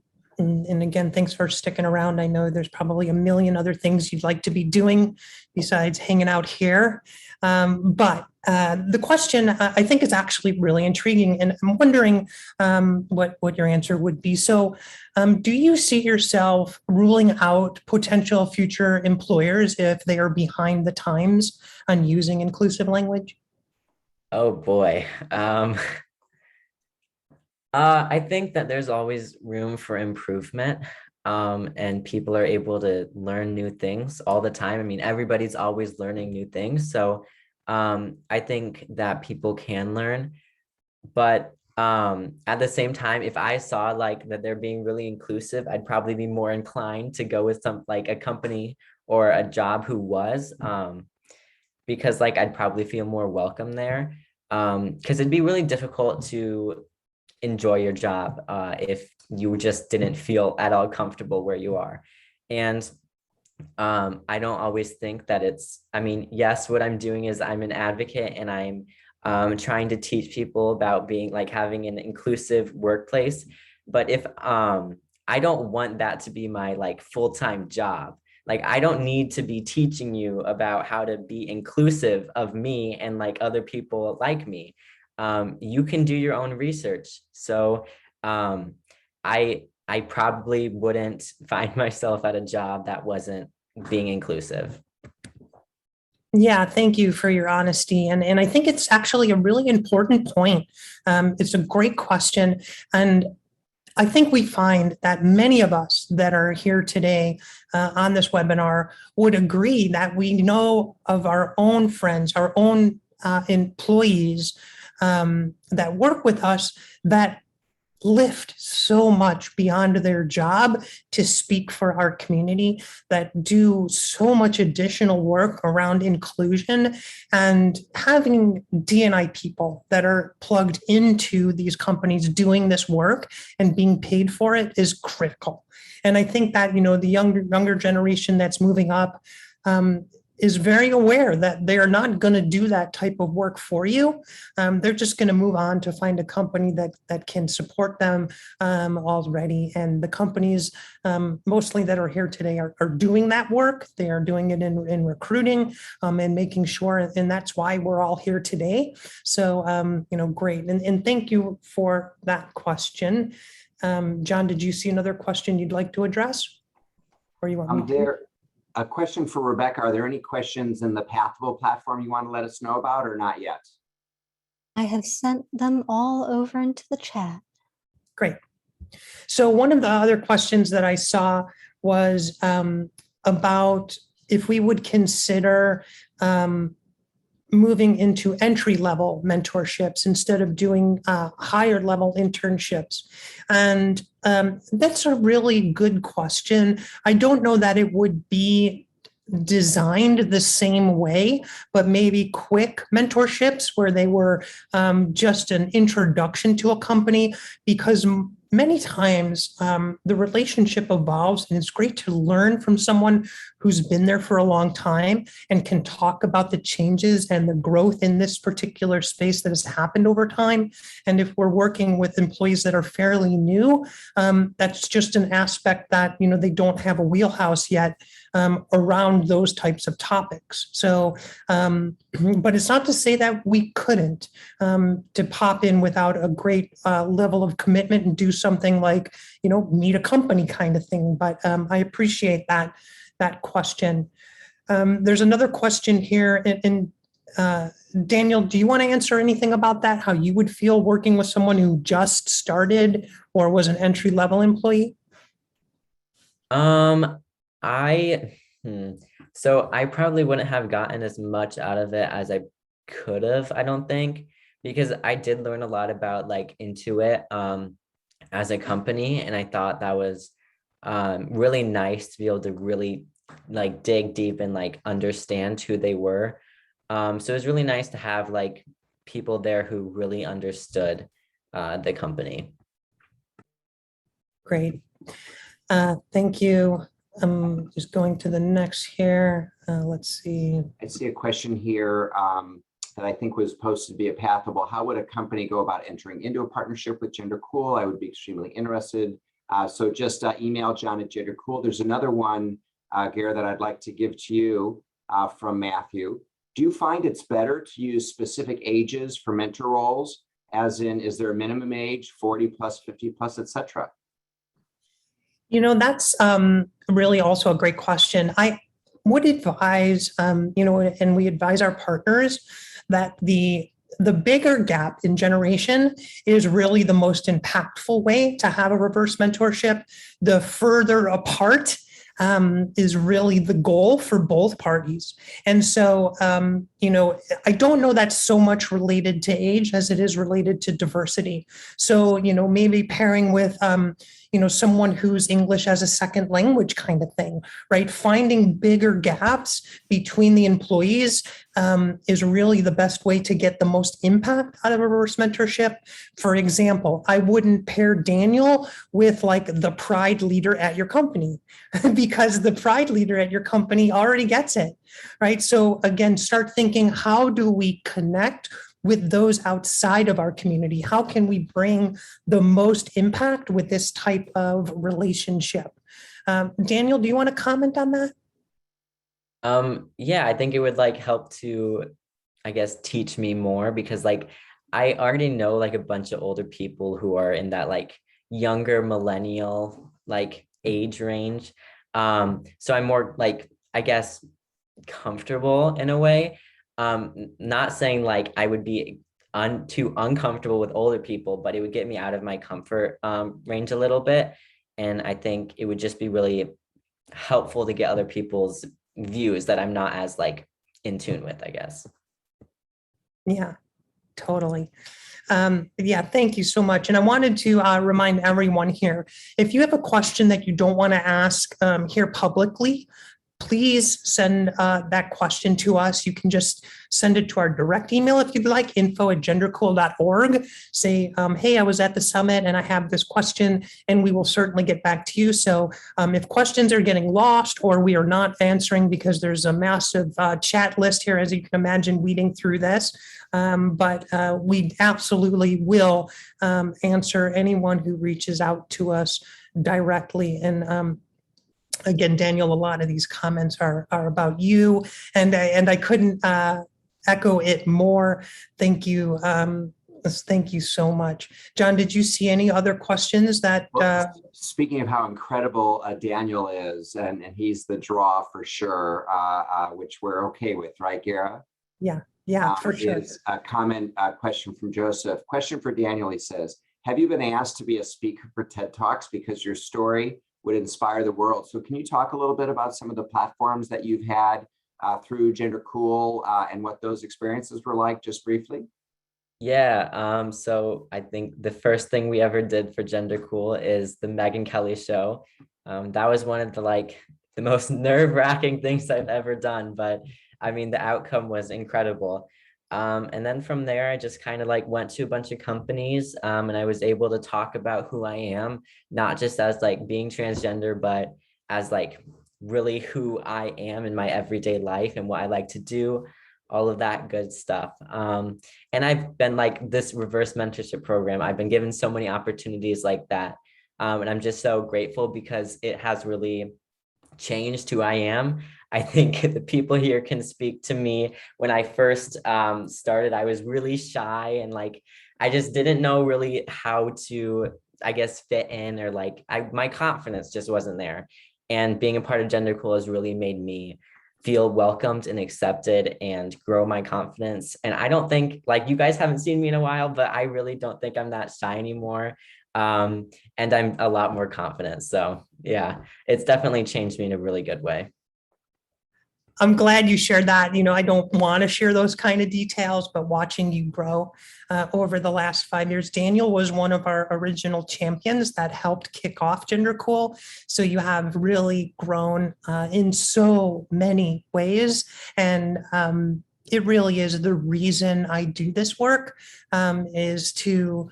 again, thanks for sticking around. I know there's probably a million other things you'd like to be doing besides hanging out here. But the question I think is actually really intriguing, and I'm wondering what your answer would be. So do you see yourself ruling out potential future employers if they are behind the times on using inclusive language? Oh boy. I think that there's always room for improvement, and people are able to learn new things all the time. I mean, everybody's always learning new things. So I think that people can learn, but at the same time, if I saw like that they're being really inclusive, I'd probably be more inclined to go with some like a company or a job who was, because like I'd probably feel more welcome there. Because it'd be really difficult to enjoy your job if you just didn't feel at all comfortable where you are. And I don't always think that I mean, yes, what I'm doing is I'm an advocate and I'm trying to teach people about being like having an inclusive workplace. But if I don't want that to be my like full-time job. Like, I don't need to be teaching you about how to be inclusive of me and like other people like me. You can do your own research. So I probably wouldn't find myself at a job that wasn't being inclusive. Yeah, thank you for your honesty. And I think it's actually a really important point. It's a great question. And I think we find that many of us that are here today on this webinar would agree that we know of our own friends, our own employees that work with us that lift so much beyond their job to speak for our community, that do so much additional work around inclusion, and having D&I people that are plugged into these companies doing this work and being paid for it is critical. And I think that, you know, the younger generation that's moving up is very aware that they are not going to do that type of work for you. They're just going to move on to find a company that can support them already. And the companies mostly that are here today are doing that work. They are doing it in recruiting and making sure, and that's why we're all here today. So, you know, great. And thank you for that question. John, did you see another question you'd like to address? Or you want me to? A question for Rebecca. Are there any questions in the Pathable platform you want to let us know about, or not yet? I have sent them all over into the chat. Great. So one of the other questions that I saw was about if we would consider moving into entry-level mentorships instead of doing higher level internships. And that's a really good question. I don't know that it would be designed the same way, but maybe quick mentorships where they were just an introduction to a company, because many times the relationship evolves, and it's great to learn from someone who's been there for a long time and can talk about the changes and the growth in this particular space that has happened over time. And if we're working with employees that are fairly new, that's just an aspect that, you know, they don't have a wheelhouse yet around those types of topics. So, but it's not to say that we couldn't to pop in without a great level of commitment and do something like, you know, meet a company kind of thing. But I appreciate that question. There's another question here. And Daniel, do you want to answer anything about that? How you would feel working with someone who just started or was an entry-level employee? So I probably wouldn't have gotten as much out of it as I could have, I don't think, because I did learn a lot about like Intuit as a company, and I thought that was really nice to be able to really like dig deep and like understand who they were. So it was really nice to have like people there who really understood the company. Great. Thank you. I'm just going to the next here. Let's see. I see a question here that I think was posted via Pathable. How would a company go about entering into a partnership with GenderCool? I would be extremely interested. So just email John at GenderCool. There's another one, Gearah, that I'd like to give to you from Matthew. Do you find it's better to use specific ages for mentor roles? As in, is there a minimum age, 40 plus, 50 plus, etc.? You know, that's really also a great question. I would advise, you know, and we advise our partners that the bigger gap in generation is really the most impactful way to have a reverse mentorship. The further apart is really the goal for both parties. And so, you know, I don't know that's so much related to age as it is related to diversity. So, you know, maybe pairing with, someone who's English as a second language kind of thing, right? Finding bigger gaps between the employees is really the best way to get the most impact out of a reverse mentorship. For example, I wouldn't pair Daniel with like the pride leader at your company because the pride leader at your company already gets it, right? So again, start thinking, how do we connect with those outside of our community? How can we bring the most impact with this type of relationship? Daniel, do you want to comment on that? Yeah, I think it would like help to, I guess, teach me more, because like I already know like a bunch of older people who are in that like younger millennial like age range. So I'm more like, I guess, comfortable in a way. Not saying like I would be too uncomfortable with older people, but it would get me out of my comfort range a little bit. And I think it would just be really helpful to get other people's views that I'm not as like in tune with, I guess. Yeah, totally. Yeah, thank you so much. And I wanted to remind everyone here, if you have a question that you don't want to ask here publicly, please send that question to us. You can just send it to our direct email if you'd like, info@gendercool.org. Say, hey, I was at the summit and I have this question, and we will certainly get back to you. So if questions are getting lost or we are not answering because there's a massive chat list here, as you can imagine, weeding through this, but we absolutely will answer anyone who reaches out to us directly. And again, Daniel, a lot of these comments are about you, and I couldn't echo it more. Thank you. Thank you so much. John, did you see any other questions that? Speaking of how incredible Daniel is, and he's the draw for sure, which we're okay with, right, Gearah? Yeah, for sure. Is a question from Joseph. Question for Daniel, he says, have you been asked to be a speaker for TED Talks because your story would inspire the world? So can you talk a little bit about some of the platforms that you've had through GenderCool and what those experiences were like, just briefly? Yeah, so I think the first thing we ever did for GenderCool is the Megyn Kelly show. That was one of the most nerve-wracking things I've ever done, but I mean, the outcome was incredible. And then from there, I just kind of went to a bunch of companies and I was able to talk about who I am, not just as being transgender, but as really who I am in my everyday life and what I like to do, all of that good stuff. And I've been this reverse mentorship program, I've been given so many opportunities like that. And I'm just so grateful because it has really changed who I am. I think the people here can speak to me. When I first started, I was really shy and I just didn't know really how to, I guess, fit in, or my confidence just wasn't there. And being a part of GenderCool has really made me feel welcomed and accepted and grow my confidence. And I don't think, you guys haven't seen me in a while, but I really don't think I'm that shy anymore. And I'm a lot more confident. So yeah, it's definitely changed me in a really good way. I'm glad you shared that. I don't want to share those kind of details, but watching you grow over the last 5 years, Daniel was one of our original champions that helped kick off GenderCool. So you have really grown in so many ways. And it really is the reason I do this work, is to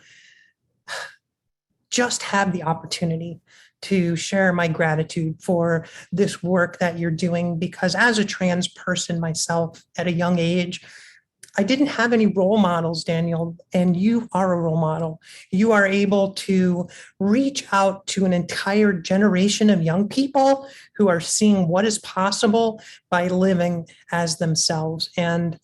just have the opportunity to share my gratitude for this work that you're doing, because as a trans person myself at a young age, I didn't have any role models, Daniel, and you are a role model. You are able to reach out to an entire generation of young people who are seeing what is possible by living as themselves. And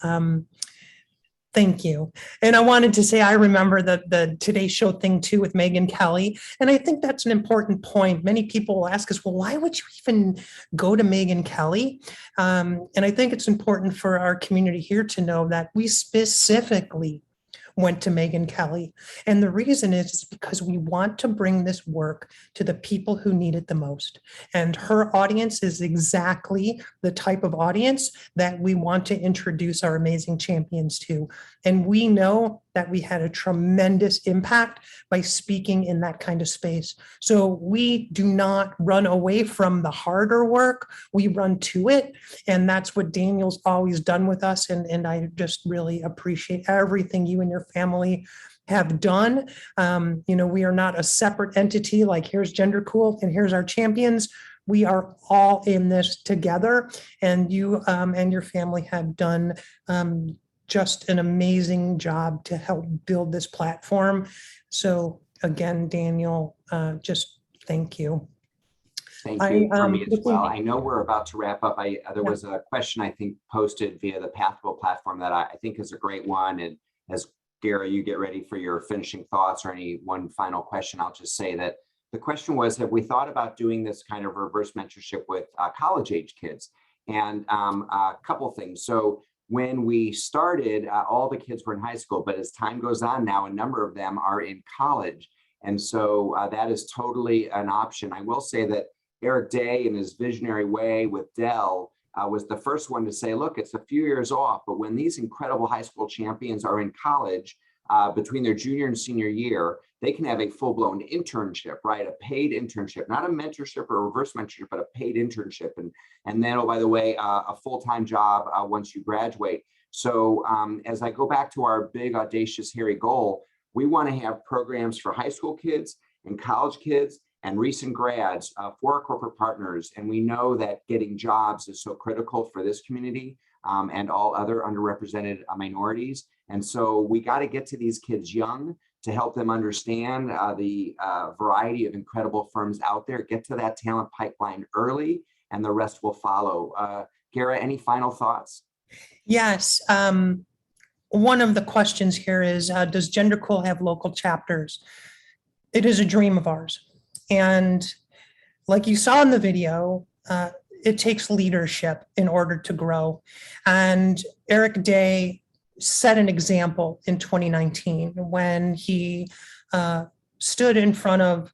thank you. And I wanted to say, I remember the Today Show thing too with Megyn Kelly. And I think that's an important point. Many people will ask us, well, why would you even go to Megyn Kelly? And I think it's important for our community here to know that we specifically went to Megyn Kelly. And the reason is because we want to bring this work to the people who need it the most. And her audience is exactly the type of audience that we want to introduce our amazing champions to. And we know that we had a tremendous impact by speaking in that kind of space. So we do not run away from the harder work, we run to it. And that's what Daniel's always done with us. And I just really appreciate everything you and your family have done. We are not a separate entity like here's GenderCool and here's our champions. We are all in this together, and you and your family have done just an amazing job to help build this platform. So again, Daniel, just thank you. Thank you for me as well. I know we're about to wrap up. There was a question I think posted via the Pathwell platform that I think is a great one. And as Gearah, you get ready for your finishing thoughts or any one final question, I'll just say that the question was, have we thought about doing this kind of reverse mentorship with college age kids? And a couple things. So when we started, all the kids were in high school, but as time goes on now, a number of them are in college. And so that is totally an option. I will say that Eric Day, in his visionary way with Dell, was the first one to say, look, it's a few years off, but when these incredible high school champions are in college, between their junior and senior year, they can have a full-blown internship, right? A paid internship, not a mentorship or a reverse mentorship, but a paid internship. And then, oh, by the way, a full-time job once you graduate. So as I go back to our big, audacious, hairy goal, we want to have programs for high school kids and college kids and recent grads for our corporate partners. And we know that getting jobs is so critical for this community and all other underrepresented minorities. And so we got to get to these kids young to help them understand the variety of incredible firms out there, get to that talent pipeline early, and the rest will follow. Gearah, any final thoughts? Yes. One of the questions here is, does GenderCool have local chapters? It is a dream of ours. And like you saw in the video, it takes leadership in order to grow. And Eric Day set an example in 2019 when he stood in front of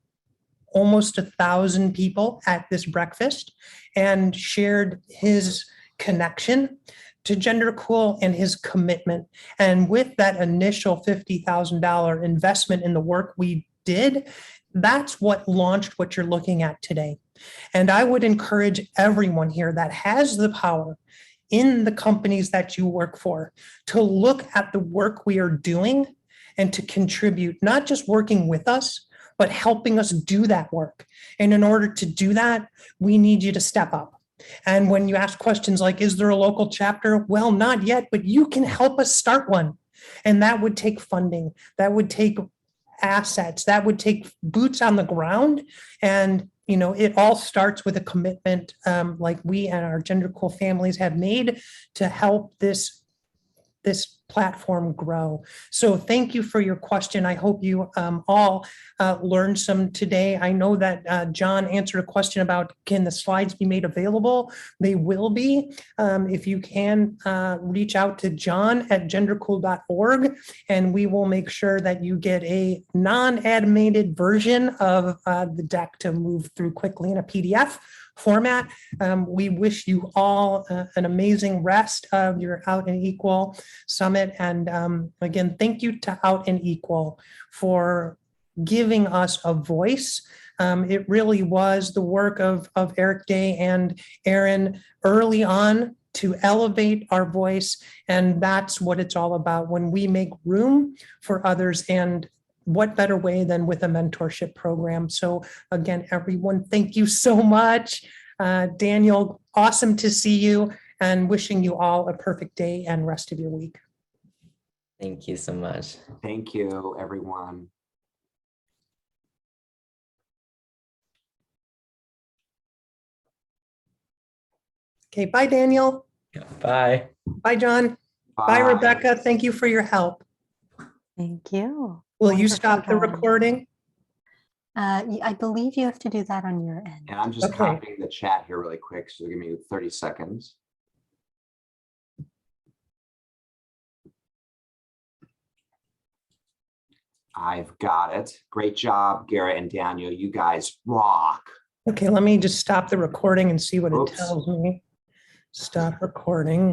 almost 1,000 people at this breakfast and shared his connection to GenderCool and his commitment. And with that initial $50,000 investment in the work we did, that's what launched what you're looking at today. And I would encourage everyone here that has the power in the companies that you work for to look at the work we are doing and to contribute, not just working with us, but helping us do that work. And in order to do that, we need you to step up. And when you ask questions like, is there a local chapter? Well, not yet, but you can help us start one. And that would take funding, that would take assets, that would take boots on the ground. And it all starts with a commitment like we and our GenderCool families have made to help this platform grow. So thank you for your question. I hope you all learned some today. I know that John answered a question about, can the slides be made available? They will be. If you can reach out to John at gendercool.org, and we will make sure that you get a non-animated version of the deck to move through quickly in a PDF format. We wish you all an amazing rest of your Out and Equal Summit. And again, thank you to Out and Equal for giving us a voice. It really was the work of Eric Day and Aaron early on to elevate our voice. And that's what it's all about when we make room for others. And what better way than with a mentorship program? So again, everyone, thank you so much. Daniel, awesome to see you, and wishing you all a perfect day and rest of your week. Thank you so much. Thank you, everyone. Okay, bye, Daniel. Bye. Bye, John. Bye, Rebecca. Thank you for your help. Thank you. Will you stop the recording? I believe you have to do that on your end. And I'm just copying the chat here really quick, so give me 30 seconds. I've got it. Great job, Gearah and Daniel. You guys rock. Okay, let me just stop the recording and see what it tells me. Stop recording.